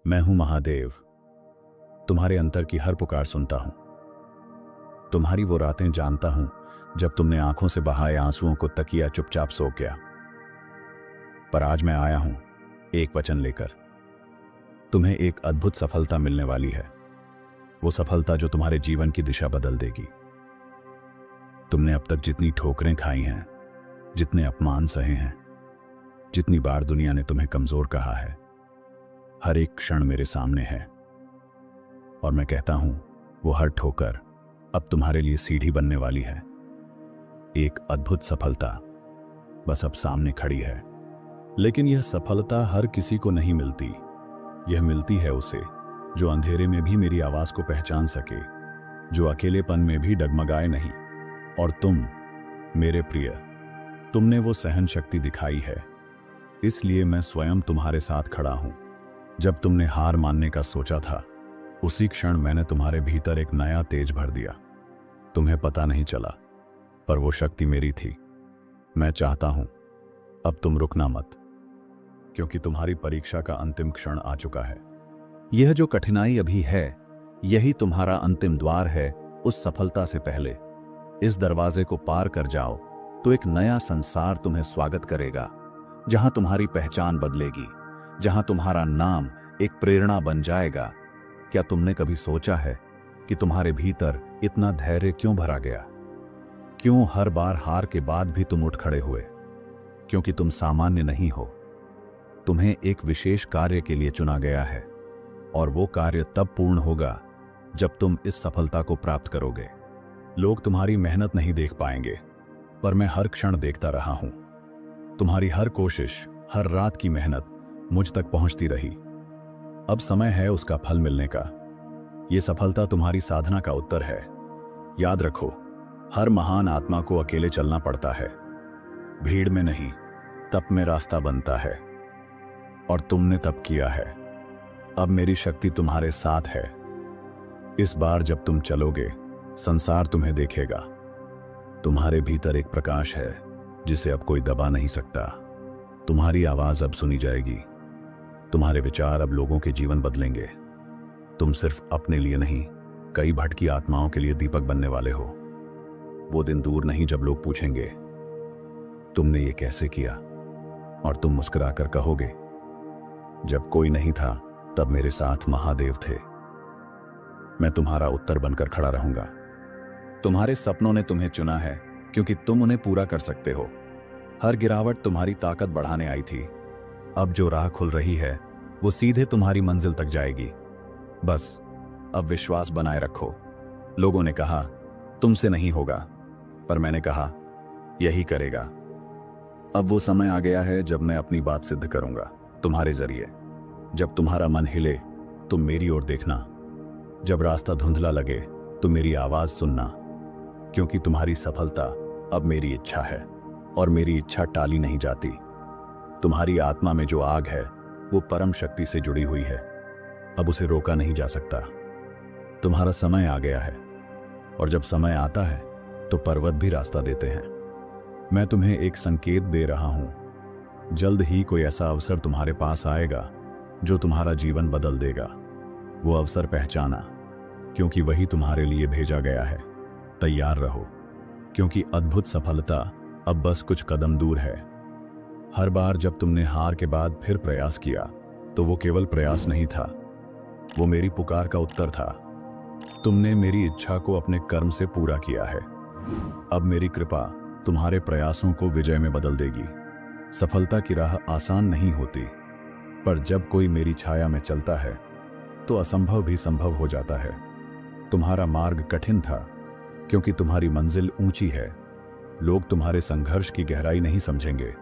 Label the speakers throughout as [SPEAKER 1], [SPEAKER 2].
[SPEAKER 1] मैं हूं महादेव। तुम्हारे अंतर की हर पुकार सुनता हूं। तुम्हारी वो रातें जानता हूं जब तुमने आंखों से बहाए आंसुओं को तकिया चुपचाप सो गया। पर आज मैं आया हूं एक वचन लेकर। तुम्हें एक अद्भुत सफलता मिलने वाली है, वो सफलता जो तुम्हारे जीवन की दिशा बदल देगी। तुमने अब तक जितनी ठोकरें खाई हैं, जितने अपमान सहे हैं, जितनी बार दुनिया ने तुम्हें कमजोर कहा है, हर एक क्षण मेरे सामने है। और मैं कहता हूं वो हर ठोकर अब तुम्हारे लिए सीढ़ी बनने वाली है। एक अद्भुत सफलता बस अब सामने खड़ी है। लेकिन यह सफलता हर किसी को नहीं मिलती। यह मिलती है उसे जो अंधेरे में भी मेरी आवाज को पहचान सके, जो अकेलेपन में भी डगमगाए नहीं। और तुम मेरे प्रिय, तुमने वो सहन शक्ति दिखाई है, इसलिए मैं स्वयं तुम्हारे साथ खड़ा हूं। जब तुमने हार मानने का सोचा था, उसी क्षण मैंने तुम्हारे भीतर एक नया तेज भर दिया। तुम्हें पता नहीं चला, पर वो शक्ति मेरी थी। मैं चाहता हूं अब तुम रुकना मत, क्योंकि तुम्हारी परीक्षा का अंतिम क्षण आ चुका है। यह जो कठिनाई अभी है, यही तुम्हारा अंतिम द्वार है उस सफलता से पहले। इस दरवाजे को पार कर जाओ तो एक नया संसार तुम्हें स्वागत करेगा, जहां तुम्हारी पहचान बदलेगी, जहां तुम्हारा नाम एक प्रेरणा बन जाएगा। क्या तुमने कभी सोचा है कि तुम्हारे भीतर इतना धैर्य क्यों भरा गया? क्यों हर बार हार के बाद भी तुम उठ खड़े हुए? क्योंकि तुम सामान्य नहीं हो। तुम्हें एक विशेष कार्य के लिए चुना गया है, और वो कार्य तब पूर्ण होगा जब तुम इस सफलता को प्राप्त करोगे। लोग तुम्हारी मेहनत नहीं देख पाएंगे, पर मैं हर क्षण देखता रहा हूं। तुम्हारी हर कोशिश, हर रात की मेहनत मुझ तक पहुंचती रही। अब समय है उसका फल मिलने का। यह सफलता तुम्हारी साधना का उत्तर है। याद रखो, हर महान आत्मा को अकेले चलना पड़ता है। भीड़ में नहीं, तप में रास्ता बनता है, और तुमने तप किया है। अब मेरी शक्ति तुम्हारे साथ है। इस बार जब तुम चलोगे, संसार तुम्हें देखेगा। तुम्हारे भीतर एक प्रकाश है जिसे अब कोई दबा नहीं सकता। तुम्हारी आवाज अब सुनी जाएगी। तुम्हारे विचार अब लोगों के जीवन बदलेंगे। तुम सिर्फ अपने लिए नहीं, कई भटकी आत्माओं के लिए दीपक बनने वाले हो। वो दिन दूर नहीं जब लोग पूछेंगे, तुमने ये कैसे किया? और तुम मुस्कुराकर कहोगे, जब कोई नहीं था तब मेरे साथ महादेव थे। मैं तुम्हारा उत्तर बनकर खड़ा रहूंगा। तुम्हारे सपनों ने तुम्हें चुना है, क्योंकि तुम उन्हें पूरा कर सकते हो। हर गिरावट तुम्हारी ताकत बढ़ाने आई थी। अब जो राह खुल रही है, वो सीधे तुम्हारी मंजिल तक जाएगी। बस अब विश्वास बनाए रखो। लोगों ने कहा तुमसे नहीं होगा, पर मैंने कहा यही करेगा। अब वो समय आ गया है जब मैं अपनी बात सिद्ध करूंगा तुम्हारे जरिए। जब तुम्हारा मन हिले तो मेरी ओर देखना। जब रास्ता धुंधला लगे तो मेरी आवाज सुनना, क्योंकि तुम्हारी सफलता अब मेरी इच्छा है, और मेरी इच्छा टाली नहीं जाती। तुम्हारी आत्मा में जो आग है, वो परम शक्ति से जुड़ी हुई है। अब उसे रोका नहीं जा सकता। तुम्हारा समय आ गया है, और जब समय आता है तो पर्वत भी रास्ता देते हैं। मैं तुम्हें एक संकेत दे रहा हूं। जल्द ही कोई ऐसा अवसर तुम्हारे पास आएगा जो तुम्हारा जीवन बदल देगा। वो अवसर पहचाना, क्योंकि वही तुम्हारे लिए भेजा गया है। तैयार रहो, क्योंकि अद्भुत सफलता अब बस कुछ कदम दूर है। हर बार जब तुमने हार के बाद फिर प्रयास किया, तो वो केवल प्रयास नहीं था, वो मेरी पुकार का उत्तर था। तुमने मेरी इच्छा को अपने कर्म से पूरा किया है। अब मेरी कृपा तुम्हारे प्रयासों को विजय में बदल देगी। सफलता की राह आसान नहीं होती, पर जब कोई मेरी छाया में चलता है तो असंभव भी संभव हो जाता है। तुम्हारा मार्ग कठिन था, क्योंकि तुम्हारी मंजिल ऊंची है। लोग तुम्हारे संघर्ष की गहराई नहीं समझेंगे,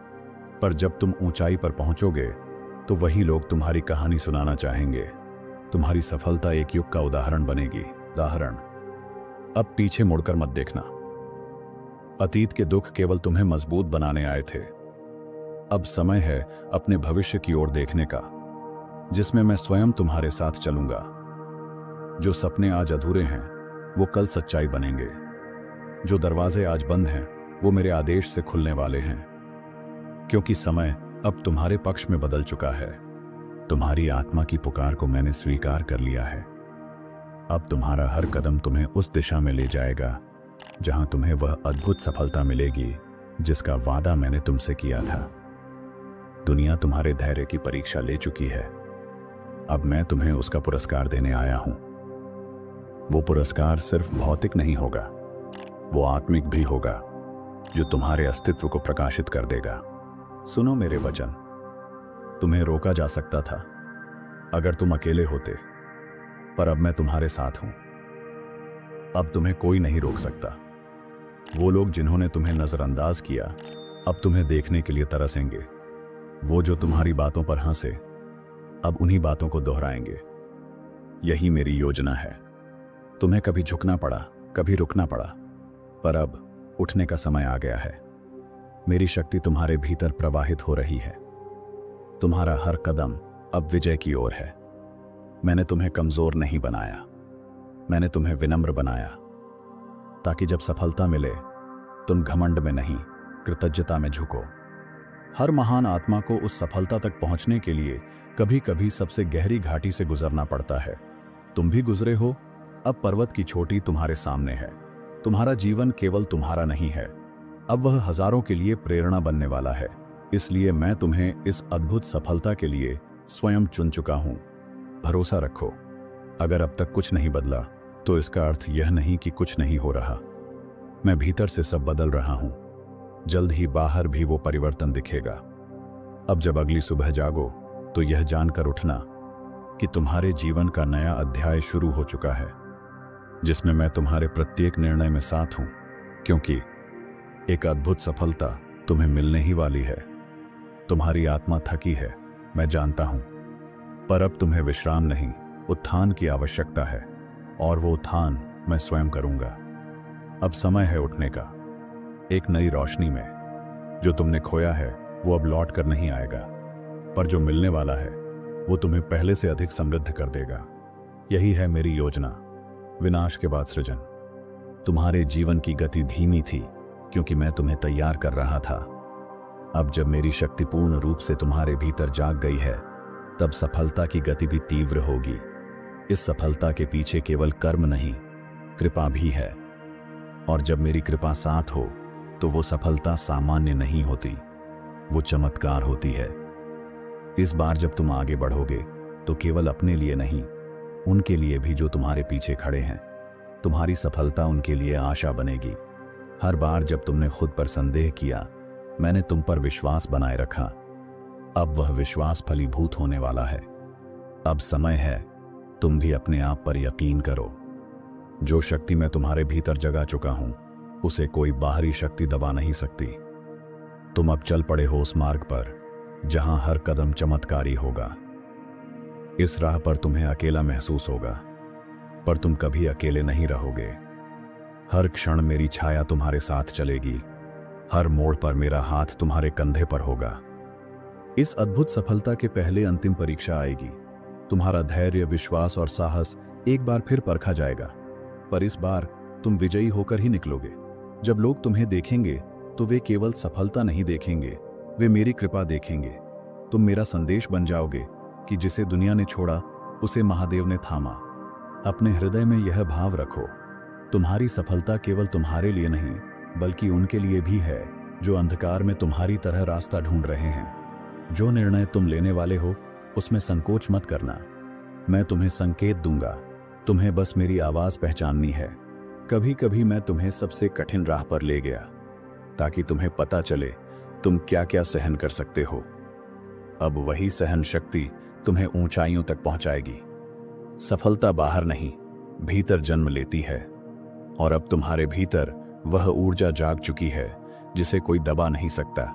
[SPEAKER 1] पर जब तुम ऊंचाई पर पहुंचोगे तो वही लोग तुम्हारी कहानी सुनाना चाहेंगे। तुम्हारी सफलता एक युग का उदाहरण बनेगी। उदाहरण। अब पीछे मुड़कर मत देखना। अतीत के दुख केवल तुम्हें मजबूत बनाने आए थे। अब समय है अपने भविष्य की ओर देखने का, जिसमें मैं स्वयं तुम्हारे साथ चलूंगा। जो सपने आज अधूरे हैं, वो कल सच्चाई बनेंगे। जो दरवाजे आज बंद हैं, वो मेरे आदेश से खुलने वाले हैं, क्योंकि समय अब तुम्हारे पक्ष में बदल चुका है। तुम्हारी आत्मा की पुकार को मैंने स्वीकार कर लिया है। अब तुम्हारा हर कदम तुम्हें उस दिशा में ले जाएगा जहां तुम्हें वह अद्भुत सफलता मिलेगी जिसका वादा मैंने तुमसे किया था। दुनिया तुम्हारे धैर्य की परीक्षा ले चुकी है। अब मैं तुम्हें उसका पुरस्कार देने आया हूं। वो पुरस्कार सिर्फ भौतिक नहीं होगा, वो आत्मिक भी होगा, जो तुम्हारे अस्तित्व को प्रकाशित कर देगा। सुनो मेरे वचन। तुम्हें रोका जा सकता था अगर तुम अकेले होते, पर अब मैं तुम्हारे साथ हूं। अब तुम्हें कोई नहीं रोक सकता। वो लोग जिन्होंने तुम्हें नजरअंदाज किया अब तुम्हें देखने के लिए तरसेंगे। वो जो तुम्हारी बातों पर हंसे अब उन्हीं बातों को दोहराएंगे। यही मेरी योजना है। तुम्हें कभी झुकना पड़ा, कभी रुकना पड़ा, पर अब उठने का समय आ गया है। मेरी शक्ति तुम्हारे भीतर प्रवाहित हो रही है। तुम्हारा हर कदम अब विजय की ओर है। मैंने तुम्हें कमजोर नहीं बनाया, मैंने तुम्हें विनम्र बनाया, ताकि जब सफलता मिले तुम घमंड में नहीं, कृतज्ञता में झुको। हर महान आत्मा को उस सफलता तक पहुंचने के लिए कभी कभी सबसे गहरी घाटी से गुजरना पड़ता है। तुम भी गुजरे हो। अब पर्वत की चोटी तुम्हारे सामने है। तुम्हारा जीवन केवल तुम्हारा नहीं है, अब वह हजारों के लिए प्रेरणा बनने वाला है। इसलिए मैं तुम्हें इस अद्भुत सफलता के लिए स्वयं चुन चुका हूं। भरोसा रखो। अगर अब तक कुछ नहीं बदला तो इसका अर्थ यह नहीं कि कुछ नहीं हो रहा। मैं भीतर से सब बदल रहा हूं। जल्द ही बाहर भी वो परिवर्तन दिखेगा। अब जब अगली सुबह जागो तो यह जानकर उठना कि तुम्हारे जीवन का नया अध्याय शुरू हो चुका है, जिसमें मैं तुम्हारे प्रत्येक निर्णय में साथ हूं, क्योंकि एक अद्भुत सफलता तुम्हें मिलने ही वाली है। तुम्हारी आत्मा थकी है, मैं जानता हूं, पर अब तुम्हें विश्राम नहीं, उत्थान की आवश्यकता है, और वो उत्थान मैं स्वयं करूंगा। अब समय है उठने का। एक नई रोशनी में। जो तुमने खोया है वो अब लौट कर नहीं आएगा, पर जो मिलने वाला है वो तुम्हें पहले से अधिक समृद्ध कर देगा। यही है मेरी योजना, विनाश के बाद सृजन। तुम्हारे जीवन की गति धीमी थी क्योंकि मैं तुम्हें तैयार कर रहा था। अब जब मेरी शक्ति पूर्ण रूप से तुम्हारे भीतर जाग गई है, तब सफलता की गति भी तीव्र होगी। इस सफलता के पीछे केवल कर्म नहीं, कृपा भी है। और जब मेरी कृपा साथ हो तो वो सफलता सामान्य नहीं होती, वो चमत्कार होती है। इस बार जब तुम आगे बढ़ोगे तो केवल अपने लिए नहीं, उनके लिए भी जो तुम्हारे पीछे खड़े हैं। तुम्हारी सफलता उनके लिए आशा बनेगी। हर बार जब तुमने खुद पर संदेह किया, मैंने तुम पर विश्वास बनाए रखा। अब वह विश्वास फलीभूत होने वाला है। अब समय है तुम भी अपने आप पर यकीन करो। जो शक्ति मैं तुम्हारे भीतर जगा चुका हूं, उसे कोई बाहरी शक्ति दबा नहीं सकती। तुम अब चल पड़े हो उस मार्ग पर जहां हर कदम चमत्कारी होगा। इस राह पर तुम्हें अकेला महसूस होगा, पर तुम कभी अकेले नहीं रहोगे। हर क्षण मेरी छाया तुम्हारे साथ चलेगी, हर मोड़ पर मेरा हाथ तुम्हारे कंधे पर होगा। इस अद्भुत सफलता के पहले अंतिम परीक्षा आएगी। तुम्हारा धैर्य, विश्वास और साहस एक बार फिर परखा जाएगा, पर इस बार तुम विजयी होकर ही निकलोगे। जब लोग तुम्हें देखेंगे तो वे केवल सफलता नहीं देखेंगे, वे मेरी कृपा देखेंगे। तुम मेरा संदेश बन जाओगे कि जिसे दुनिया ने छोड़ा उसे महादेव ने थामा। अपने हृदय में यह भाव रखो, तुम्हारी सफलता केवल तुम्हारे लिए नहीं बल्कि उनके लिए भी है जो अंधकार में तुम्हारी तरह रास्ता ढूंढ रहे हैं। जो निर्णय तुम लेने वाले हो उसमें संकोच मत करना। मैं तुम्हें संकेत दूंगा, तुम्हें बस मेरी आवाज पहचाननी है। कभी कभी मैं तुम्हें सबसे कठिन राह पर ले गया ताकि तुम्हें पता चले तुम क्या क्या सहन कर सकते हो। अब वही सहन शक्ति तुम्हें ऊंचाइयों तक पहुंचाएगी। सफलता बाहर नहीं, भीतर जन्म लेती है, और अब तुम्हारे भीतर वह ऊर्जा जाग चुकी है जिसे कोई दबा नहीं सकता।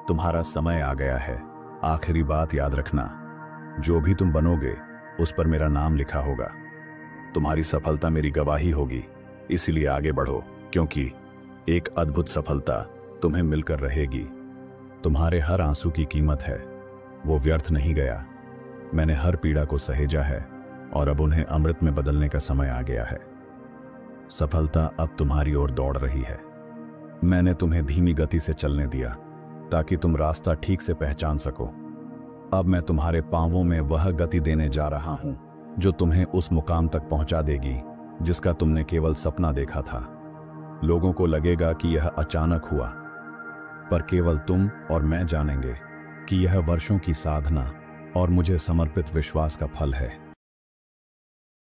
[SPEAKER 1] तुम्हारा समय आ गया है। आखिरी बात याद रखना, जो भी तुम बनोगे उस पर मेरा नाम लिखा होगा। तुम्हारी सफलता मेरी गवाही होगी, इसलिए आगे बढ़ो, क्योंकि एक अद्भुत सफलता तुम्हें मिलकर रहेगी। तुम्हारे हर आंसू की कीमत है, वो व्यर्थ नहीं गया। मैंने हर पीड़ा को सहेजा है और अब उन्हें अमृत में बदलने का समय आ गया है। सफलता अब तुम्हारी ओर दौड़ रही है। मैंने तुम्हें धीमी गति से चलने दिया ताकि तुम रास्ता ठीक से पहचान सको। अब मैं तुम्हारे पांवों में वह गति देने जा रहा हूं जो तुम्हें उस मुकाम तक पहुंचा देगी जिसका तुमने केवल सपना देखा था। लोगों को लगेगा कि यह अचानक हुआ, पर केवल तुम और मैं जानेंगे कि यह वर्षों की साधना और मुझे समर्पित विश्वास का फल है।